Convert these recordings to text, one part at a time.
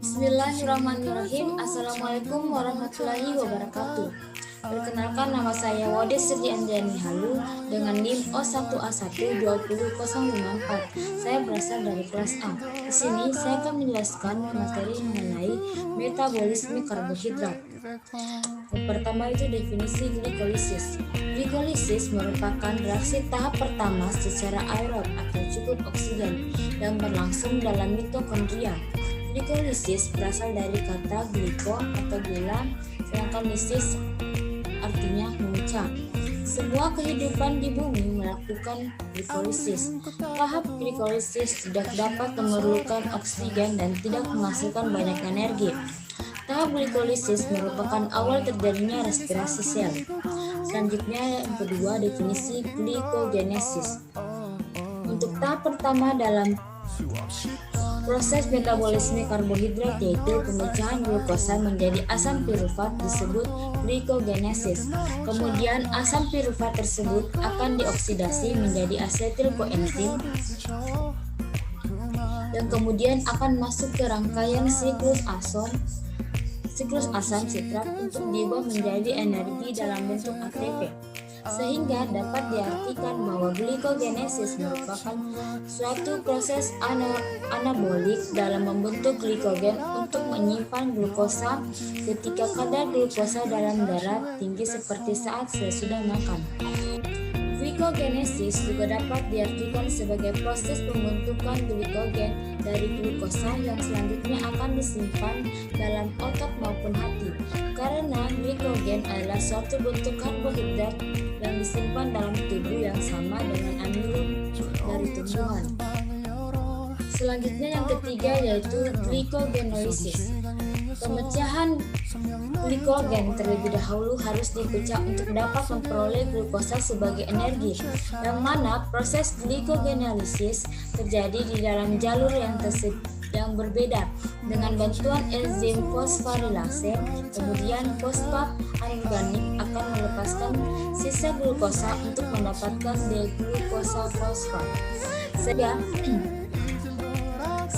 Bismillahirrahmanirrahim. Assalamualaikum warahmatullahi wabarakatuh. Perkenalkan, nama saya Wade Sri Andriani Halu dengan NIM O1A1200054. Saya berasal dari kelas A. Di sini saya akan menjelaskan materi mengenai metabolisme karbohidrat. Yang pertama itu definisi glikolisis. Glikolisis merupakan reaksi tahap pertama secara aerob atau cukup oksigen yang berlangsung dalam mitokondria. Glikolisis berasal dari kata gliko atau gula, sedangkan lisis artinya memecah. Semua kehidupan di bumi melakukan glikolisis. Tahap glikolisis tidak dapat memerlukan oksigen dan tidak menghasilkan banyak energi. Tahap glikolisis merupakan awal terjadinya respirasi sel. Selanjutnya yang kedua, definisi glikogenesis. Untuk tahap pertama dalam proses metabolisme karbohidrat, yaitu pemecahan glukosa menjadi asam pirufat, disebut glikogenesis. Kemudian asam pirufat tersebut akan dioksidasi menjadi asetil koenzim dan kemudian akan masuk ke rangkaian siklus asam sitrat untuk diubah menjadi energi dalam bentuk ATP. Sehingga dapat diartikan bahwa glikogenesis merupakan suatu proses anabolik dalam membentuk glikogen untuk menyimpan glukosa ketika kadar glukosa dalam darah tinggi seperti saat sesudah makan. Glikogenesis juga dapat diartikan sebagai proses pembentukan glikogen dari glukosa yang selanjutnya akan disimpan dalam otot maupun hati. Karena glikogen adalah suatu bentuk karbohidrat yang disimpan dalam tubuh yang sama dengan amilum dari tumbuhan. Selanjutnya yang ketiga yaitu glikogenolysis. Pemecahan glikogen terlebih dahulu harus dipecah untuk dapat memperoleh glukosa sebagai energi, yang mana proses glikogenolisis terjadi di dalam jalur yang berbeda dengan bantuan enzim fosforilase. Kemudian fosfat anorganik akan melepaskan sisa glukosa untuk mendapatkan deglukosa fosfat.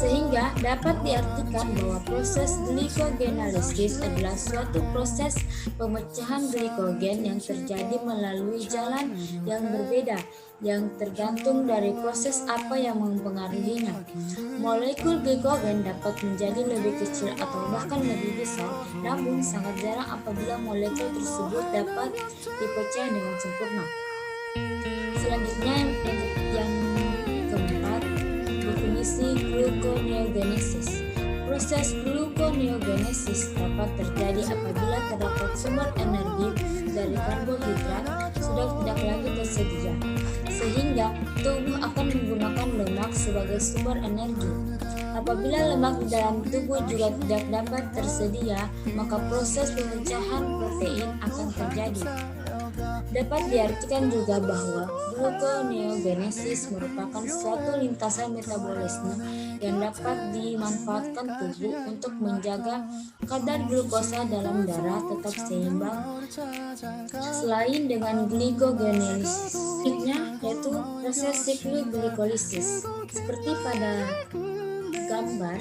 Sehingga dapat diartikan bahwa proses glikogenolisis adalah suatu proses pemecahan glikogen yang terjadi melalui jalan yang berbeda yang tergantung dari proses apa yang mempengaruhinya. Molekul glikogen dapat menjadi lebih kecil atau bahkan lebih besar, namun sangat jarang apabila molekul tersebut dapat dipecah dengan sempurna. Selanjutnya yang keempat, definisi gluconeogenesis. Proses gluconeogenesis dapat terjadi apabila terdapat sumber energi dari karbohidrat sudah tidak lagi tersedia, sehingga tubuh akan menggunakan lemak sebagai sumber energi. Apabila lemak di dalam tubuh juga tidak dapat tersedia, maka proses pemecahan protein akan terjadi. Dapat diartikan juga bahwa gluconeogenesis merupakan suatu lintasan metabolisme yang dapat dimanfaatkan tubuh untuk menjaga kadar glukosa dalam darah tetap seimbang. Selain dengan glikogenolisis, yaitu proses siklus glikolisis. Seperti pada gambar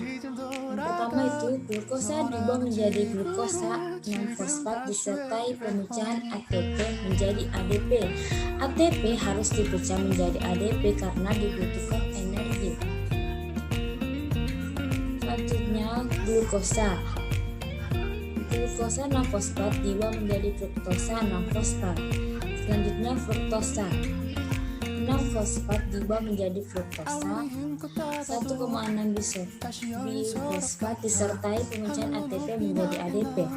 yang pertama itu, glukosa diubah menjadi glukosa 6-fosfat disertai pemecahan ATP menjadi ADP. ATP harus dipecah menjadi ADP karena dibutuhkan energi. Selanjutnya glukosa 6-fosfat diubah menjadi fruktosa 6-fosfat. Selanjutnya fruktosa 6-fosfat diubah menjadi fruktosa 1,6 bisfosfat disertai pemecahan ATP menjadi ADP.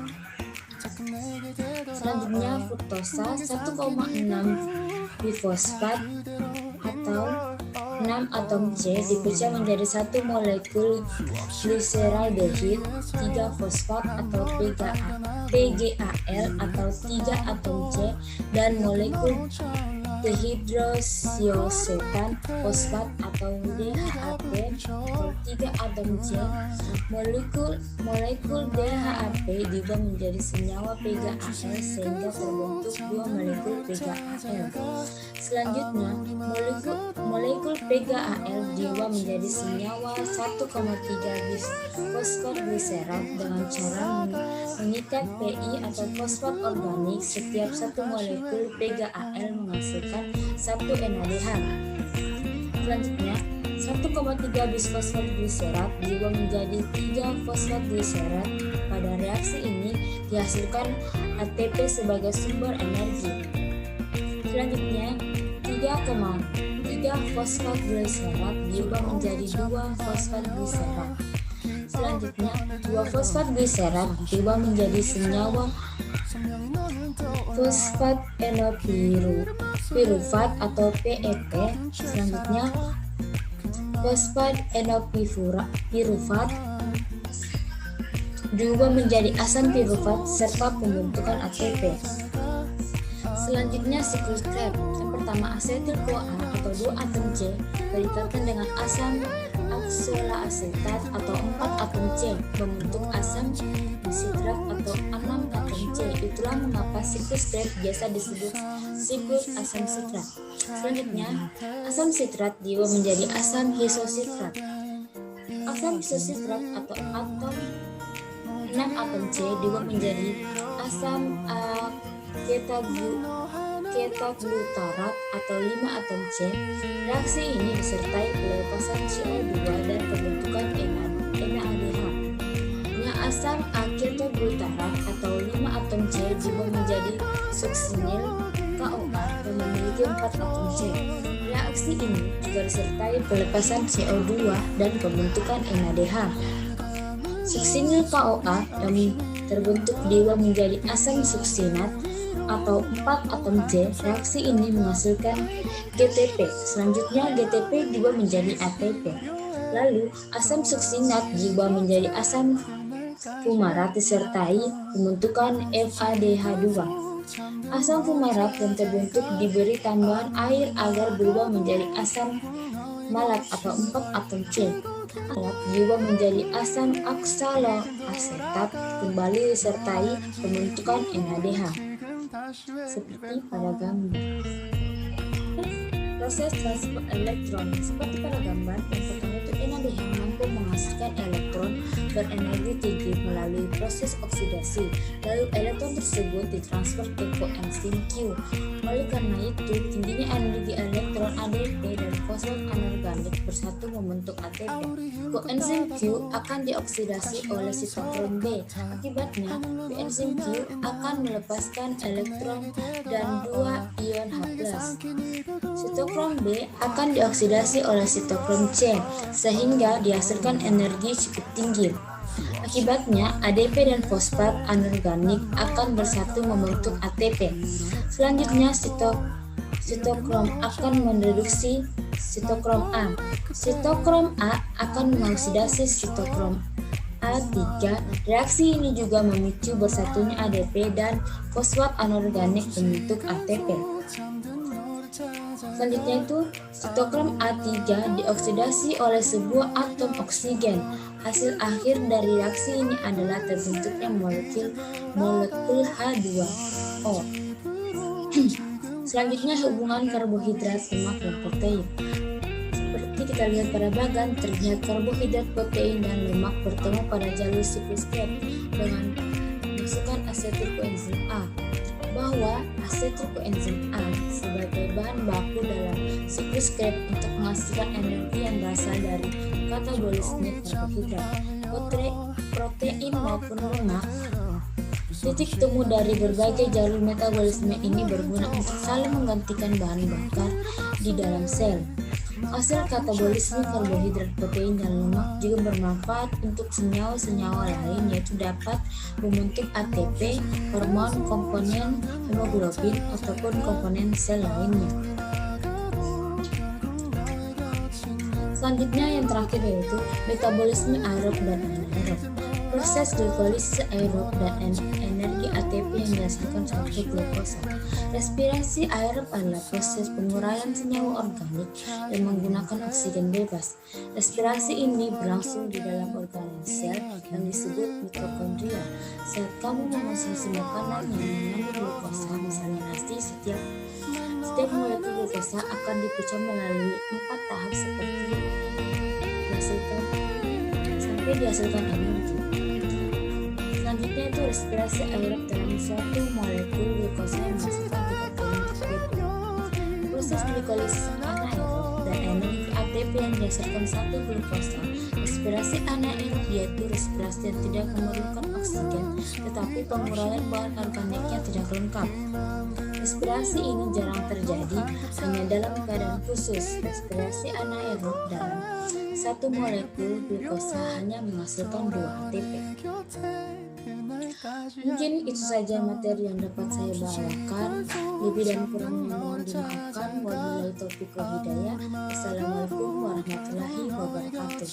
Selanjutnya fruktosa 1,6 bifosfat atau 6 atom C dipecah menjadi satu molekul gliseraldehid 3 fosfat atau PGAL atau 3 atom C dan molekul dehidroxyosietan fosfat atau DHAP per 3 atom C. Molekul DHAP diubah menjadi senyawa PGAL sehingga terbentuk 2 molekul PGAL. Selanjutnya, molekul PGAL diubah menjadi senyawa 1,3 bis fosfatgliserat dengan cara mengikat PI atau fosfat organik. Setiap satu molekul PGAL menghasilkan 1 NADH. Selanjutnya, 1,3 bisfosfatgliserat diubah menjadi 3 fosfatgliserat. Pada reaksi ini dihasilkan ATP sebagai sumber energi. Selanjutnya, 3,3 fosfatgliserat diubah menjadi 2 fosfatgliserat. Selanjutnya, 2 fosfatgliserat diubah menjadi senyawa fosfat enopirufat atau PEP. Selanjutnya, fosfat enopirufat diubah menjadi asam pirufat serta pembentukan ATP. Selanjutnya, siklus Krebs. Yang pertama, asetil-CoA atau 2 atom C berikatan dengan asam oksaloasetat atau 4 atom C membentuk asam sitrat atau 6 atom C. Itulah mengapa siklus Krebs biasa disebut siklus asam sitrat. Selanjutnya, asam sitrat diubah menjadi asam isositrat. Asam isositrat atau atom 6 atom C diubah menjadi asam ketaglutarat atau 5 atom C. Reaksi ini disertai pelepasan CO2 dan pembentukan NADH. Asam ketaglutarat atau 5 atom C diubah menjadi suksinil KOA yang memiliki 4 atom C. Reaksi ini juga disertai pelepasan CO2 dan pembentukan NADH. Suksinil KOA yang terbentuk diubah menjadi asam suksinat atau 4 atom C. Reaksi ini menghasilkan GTP. Selanjutnya, GTP diubah menjadi ATP. Lalu, asam suksinat diubah menjadi asam fumarat disertai pembentukan FADH2. Asam fumarat yang terbentuk diberi tambahan air agar berubah menjadi asam malat atau 4 atom C. Malat diubah menjadi asam oksaloasetat kembali disertai pembentukan NADH. Seperti pada gambar. Proses transfer elektron seperti pada gambar, yang pertama itu NADH mampu menghasilkan elektron berenergi tinggi melalui proses oksidasi, lalu elektron tersebut ditransfer ke koenzim Q. Oleh karena itu, tingginya energi elektron ADP dan fosfat anorganik bersatu membentuk ATP. Koenzim Q akan dioksidasi oleh sitokrom B. Akibatnya, koenzim Q akan melepaskan elektron dan 2 ion H+. Sitokrom B akan dioksidasi oleh sitokrom C sehingga dihasilkan energi cukup tinggi. Akibatnya, ADP dan fosfat anorganik akan bersatu membentuk ATP. Selanjutnya, sitokrom akan mereduksi sitokrom A. Sitokrom A akan mengoksidasi sitokrom A3. Reaksi ini juga memicu bersatunya ADP dan fosfat anorganik membentuk ATP. Selanjutnya itu, sitokrom A3 dioksidasi oleh sebuah atom oksigen. Hasil akhir dari reaksi ini adalah terbentuknya molekul H2O. Selanjutnya, hubungan karbohidrat, lemak, dan protein. Seperti kita lihat pada bagan, terlihat karbohidrat, protein, dan lemak bertemu pada jalur siklus Krebs dengan memasukkan asetil-koenzim A. Bahwa asetil-koenzim A sebagai bahan baku dalam siklus Krebs untuk menghasilkan energi yang berasal dari katabolisme karbohidrat, protein maupun lemak. Titik temu dari berbagai jalur metabolisme ini berguna untuk saling menggantikan bahan bakar di dalam sel. Hasil katabolisme karbohidrat, protein, dan lemak juga bermanfaat untuk senyawa-senyawa lain, yaitu dapat membentuk ATP, hormon, komponen hemoglobin, ataupun komponen sel lainnya. Selanjutnya yang terakhir yaitu metabolisme aerob dan anaerob. Proses glikolisis aerob dan energi ATP ATP yang dihasilkan suatu glukosa. Respirasi aerob adalah proses penguraian senyawa organik yang menggunakan oksigen bebas. Respirasi ini berlangsung di dalam organel sel yang disebut mitokondria. Saat kamu mengonsumsi makanan yang mengandung glukosa, misalnya nasi, setiap molekul glukosa akan dipecah melalui 4 tahap seperti dihasilkan energi. Selanjutnya itu respirasi aerob dalam suatu molekul glukosa yang menghasilkan proses glikolisis anaerob dan energi ATP yang dihasilkan satu glukosa. Respirasi anaerob yaitu respirasi yang tidak memerlukan oksigen, tetapi penguraian bahan organiknya tidak lengkap. Respirasi ini jarang terjadi, hanya dalam keadaan khusus. Respirasi anaerob dalam satu molekul glukosa hanya menghasilkan 2 ATP. Mungkin itu saja materi yang dapat saya bawakan. Lebih dan kurangnya mohon dimaafkan. Wabillahi taufiq wal hidayah. Assalamualaikum warahmatullahi wabarakatuh.